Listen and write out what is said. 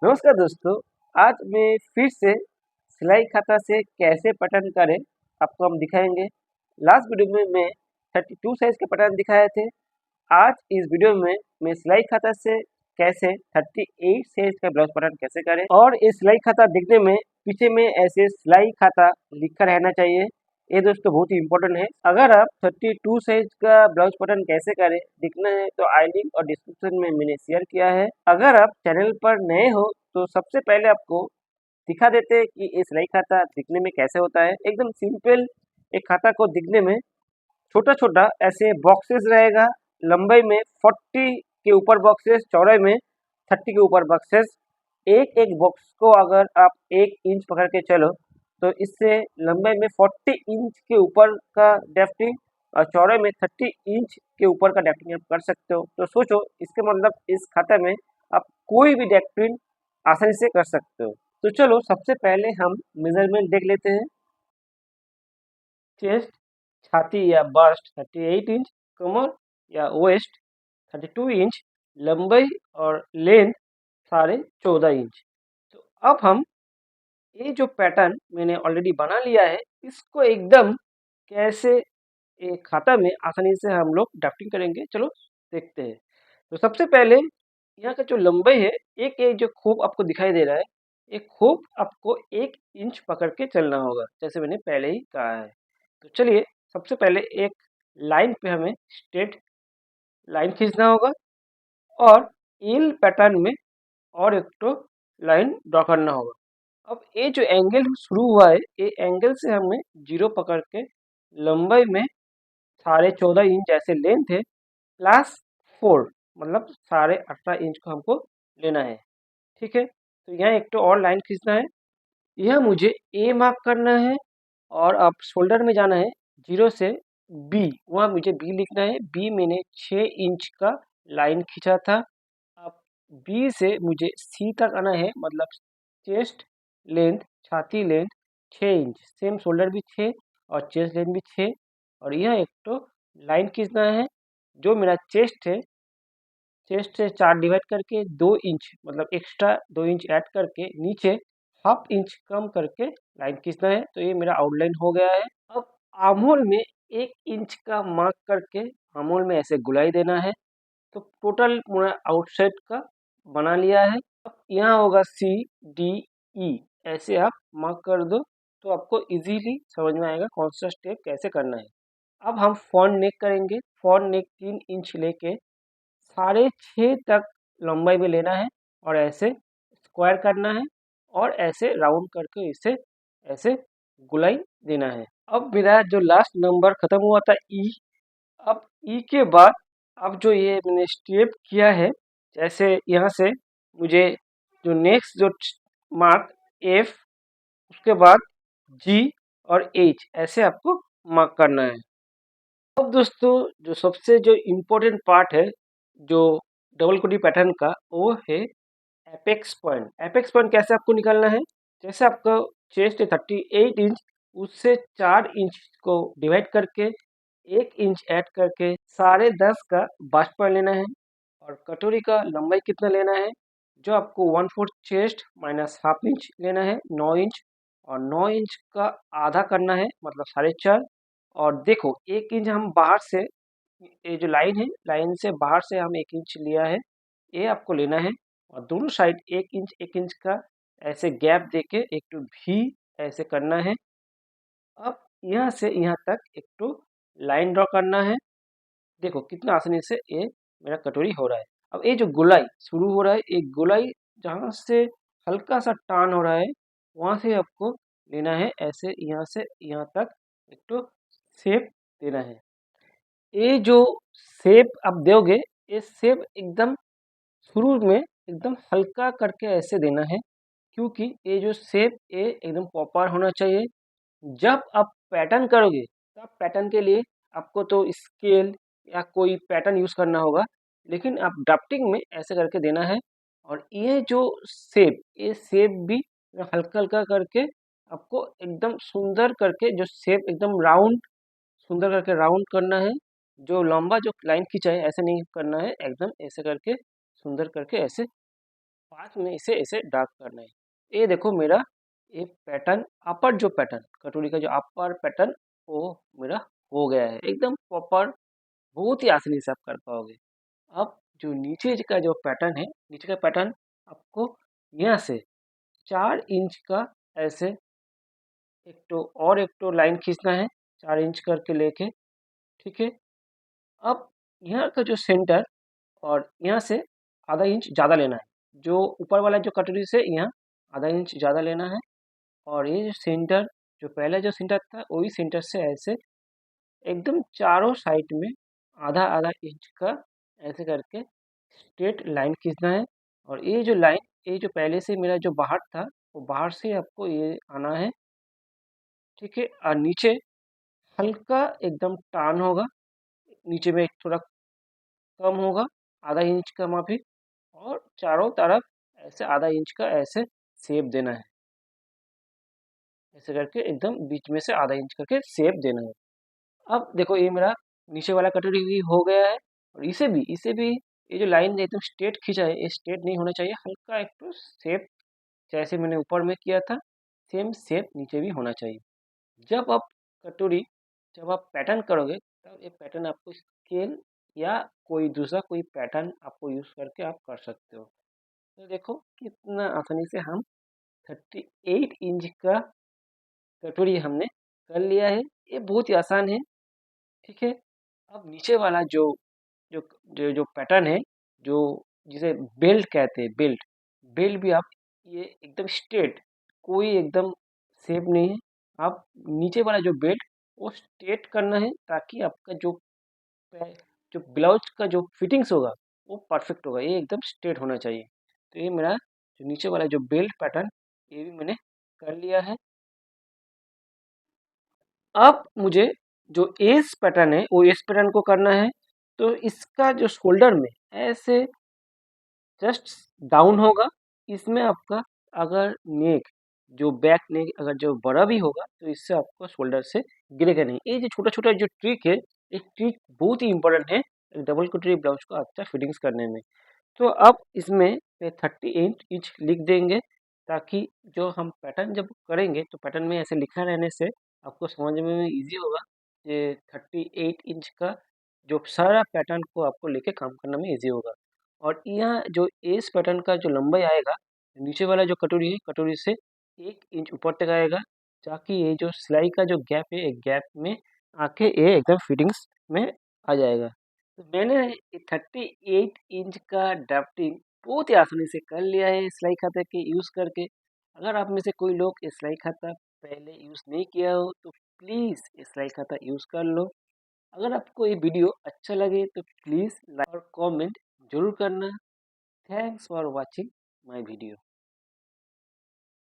नमस्कार दोस्तों। आज मैं फिर से सिलाई खाता से कैसे पैटर्न करें आपको हम दिखाएंगे। लास्ट वीडियो में मैं 32 साइज के पैटर्न दिखाए थे। आज इस वीडियो में मैं सिलाई खाता से कैसे 38 साइज का ब्लाउज पैटर्न कैसे करें, और ये सिलाई खाता दिखने में पीछे में ऐसे सिलाई खाता लिखा रहना चाहिए। ये दोस्तों बहुत ही इम्पोर्टेंट है। अगर आप 32 साइज का ब्लाउज पैटर्न कैसे करें दिखना है तो आई लिंक और डिस्क्रिप्शन में मैंने शेयर किया है। अगर आप चैनल पर नए हो तो सबसे पहले आपको दिखा देते हैं कि ये सिलाई खाता दिखने में कैसे होता है। एकदम सिंपल एक खाता को दिखने में छोटा छोटा ऐसे बॉक्सेस रहेगा। लंबाई में 40 के ऊपर बॉक्सेस, चौड़ाई में 30 के ऊपर बॉक्सेस। एक एक बॉक्स को अगर आप 1 इंच पकड़ के चलो तो इससे लंबाई में 40 इंच के ऊपर का ड्राफ्टिंग और चौड़ाई में 30 इंच के ऊपर का ड्राफ्टिंग आप कर सकते हो। तो सोचो, इसके मतलब इस खाते में आप कोई भी ड्राफ्टिंग आसानी से कर सकते हो। तो चलो सबसे पहले हम मेजरमेंट देख लेते हैं। चेस्ट, छाती या बस्ट 38 इंच, कमर या वेस्ट 32 इंच, लंबाई और लेंथ 14.5 इंच। तो अब हम ये जो पैटर्न मैंने ऑलरेडी बना लिया है इसको एकदम कैसे एक खाता में आसानी से हम लोग ड्राफ्टिंग करेंगे, चलो देखते हैं। तो सबसे पहले यहाँ का जो लंबाई है, एक एक जो खोप आपको दिखाई दे रहा है, एक खोप आपको 1 इंच पकड़ के चलना होगा, जैसे मैंने पहले ही कहा है। तो चलिए सबसे पहले एक लाइन पे हमें स्ट्रेट लाइन खींचना होगा और ईल पैटर्न में और एक तो लाइन ड्रॉ करना होगा। अब ये जो एंगल शुरू हुआ है, ये एंगल से हमें जीरो पकड़ के लंबाई में 14.5 इंच ऐसे लेंथ है, प्लस 4 मतलब 18.5 इंच को हमको लेना है। ठीक है, तो यहाँ एक तो और लाइन खींचना है। यह मुझे ए मार्क करना है और अब शोल्डर में जाना है, जीरो से बी, वहाँ मुझे बी लिखना है। बी मैंने 6 इंच का लाइन खींचा था। अब बी से मुझे सी तक आना है, मतलब चेस्ट लेंथ, छाती लेंथ 6 इंच, सेम शोल्डर भी 6 और चेस्ट लेंथ भी 6। और यह एक तो लाइन खींचना है, जो मेरा चेस्ट है, चेस्ट से 4 डिवाइड करके 2 इंच मतलब एक्स्ट्रा 2 इंच ऐड करके नीचे हाफ इंच कम करके लाइन खींचना है। तो ये मेरा आउटलाइन हो गया है। अब आर्महोल में 1 इंच का मार्क करके आर्महोल में ऐसे गुलाई देना है। तो टोटल पूरा आउटसाइड का बना लिया है। अब यहाँ होगा सी डी ई, ऐसे आप मार्क कर दो तो आपको इजीली समझ में आएगा कौन सा स्टेप कैसे करना है। अब हम फ्रंट नेक करेंगे। फ्रंट नेक 3 इंच लेके 6.5 तक लंबाई में लेना है और ऐसे स्क्वायर करना है और ऐसे राउंड करके इसे ऐसे गुलाई देना है। अब मेरा जो लास्ट नंबर खत्म हुआ था ई, अब ई के बाद अब जो ये मैंने स्टेप किया है, जैसे यहाँ से मुझे जो नेक्स्ट जो मार्क एफ, उसके बाद जी और एच ऐसे आपको मार्क करना है। अब दोस्तों जो सबसे जो इम्पोर्टेंट पार्ट है जो डबल कोटी पैटर्न का, वो है एपेक्स पॉइंट। एपेक्स पॉइंट कैसे आपको निकालना है, जैसे आपका चेस्ट है 38 इंच, उससे 4 इंच को डिवाइड करके 1 इंच ऐड करके 10.5 का बास्ट पॉइंट लेना है। और कटोरी का लंबाई कितना लेना है, जो आपको 1/4 चेस्ट माइनस हाफ इंच लेना है, 9 इंच। और 9 इंच का आधा करना है, मतलब 4.5। और देखो 1 इंच हम बाहर से, ये जो लाइन है, लाइन से बाहर से हम 1 इंच लिया है, ये आपको लेना है। और दोनों साइड 1 इंच का ऐसे गैप देके एक तो भी ऐसे करना है। अब यहाँ से यहाँ तक एक तो लाइन ड्रॉ करना है। देखो कितना आसानी से ये मेरा कटोरी हो रहा है। अब ये जो गोलाई शुरू हो रहा है, एक गोलाई जहाँ से हल्का सा टान हो रहा है, वहाँ से आपको लेना है ऐसे, यहाँ से यहाँ तक एक तो शेप देना है। ये जो शेप आप दोगे, ये शेप एकदम शुरू में एकदम हल्का करके ऐसे देना है, क्योंकि ये जो शेप ये एकदम प्रॉपर होना चाहिए। जब आप पैटर्न करोगे तब पैटर्न के लिए आपको तो स्केल या कोई पैटर्न यूज़ करना होगा, लेकिन आप ड्राफ्टिंग में ऐसे करके देना है। और ये जो शेप, ये शेप भी हल्का हल्का करके आपको एकदम सुंदर करके जो शेप एकदम राउंड, सुंदर करके राउंड करना है। जो लंबा जो लाइन खींचा है ऐसे नहीं करना है, एकदम ऐसे करके सुंदर करके ऐसे पास में इसे ऐसे डार्क करना है। ये देखो मेरा ये पैटर्न, अपर जो पैटर्न कटोरी का जो अपर पैटर्न वो मेरा हो गया है एकदम प्रॉपर, बहुत ही आसानी से आप कर पाओगे। अब जो नीचे का जो पैटर्न है, नीचे का पैटर्न आपको यहाँ से 4 इंच का ऐसे एक तो लाइन खींचना है 4 इंच करके लेके, ठीक है। अब यहाँ का जो सेंटर और यहाँ से आधा इंच ज़्यादा लेना है, जो ऊपर वाला जो कटोरी से यहाँ आधा इंच ज़्यादा लेना है। और ये जो सेंटर, जो पहले जो सेंटर था वही सेंटर से ऐसे एकदम चारों साइड में आधा आधा इंच का ऐसे करके स्ट्रेट लाइन खींचना है। और ये जो लाइन, ये जो पहले से मेरा जो बाहर था वो बाहर से आपको ये आना है, ठीक है। और नीचे हल्का एकदम टान होगा, नीचे में थोड़ा कम होगा, आधा इंच का माफी। और चारों तरफ ऐसे आधा इंच का ऐसे शेप देना है, ऐसे करके एकदम बीच में से आधा इंच करके शेप देना है। अब देखो ये मेरा नीचे वाला कटोरी भी हो गया है। और इसे भी ये जो लाइन एकदम स्ट्रेट खींचा है ये स्ट्रेट नहीं होना चाहिए, हल्का एक तो शेप जैसे मैंने ऊपर में किया था सेम शेप नीचे भी होना चाहिए। जब आप कटोरी जब आप पैटर्न करोगे तब ये पैटर्न आपको स्केल या कोई पैटर्न आपको यूज़ करके आप कर सकते हो। तो देखो कितना आसानी से हम 38 इंच का कटोरी हमने कर लिया है। ये बहुत ही आसान है, ठीक है। अब नीचे वाला जो जो जो पैटर्न है, जो जिसे बेल्ट कहते हैं, बेल्ट बेल्ट भी आप ये एकदम स्ट्रेट, कोई एकदम शेप नहीं है। आप नीचे वाला जो बेल्ट वो स्ट्रेट करना है ताकि आपका जो ब्लाउज का जो फिटिंग्स होगा वो परफेक्ट होगा, ये एकदम स्ट्रेट होना चाहिए। तो ये मेरा जो नीचे वाला जो बेल्ट पैटर्न ये भी मैंने कर लिया है। अब मुझे जो एस पैटर्न है वो एस पैटर्न को करना है। तो इसका जो शोल्डर में ऐसे जस्ट डाउन होगा, इसमें आपका अगर नेक जो बैक नेक अगर जो बड़ा भी होगा तो इससे आपको शोल्डर से गिरेगा नहीं। ये जो छोटा छोटा जो ट्रिक है, ये ट्रिक बहुत ही इंपॉर्टेंट है डबल कटोरी ब्लाउज को अच्छा फिटिंग्स करने में। तो अब इसमें 38 इंच लिख देंगे ताकि जो हम पैटर्न जब करेंगे तो पैटर्न में ऐसे लिखा रहने से आपको समझ में इजी होगा। ये 38 इंच का जो सारा पैटर्न को आपको लेके काम करने में इजी होगा। और यहाँ जो एस पैटर्न का जो लंबाई आएगा, नीचे वाला जो कटोरी है कटोरी से 1 इंच ऊपर तक आएगा, ताकि ये जो सिलाई का जो गैप है एक गैप में आके ये एकदम फिटिंग्स में आ जाएगा। तो मैंने 38 इंच का ड्राफ्टिंग बहुत ही आसानी से कर लिया है सिलाई खाता के यूज़ करके। अगर आप में से कोई लोग ये सिलाई खाता पहले यूज़ नहीं किया हो तो प्लीज़ ये सिलाई खाता यूज़ कर लो। अगर आपको ये वीडियो अच्छा लगे तो प्लीज़ लाइक और कमेंट जरूर करना। Thanks for watching my video.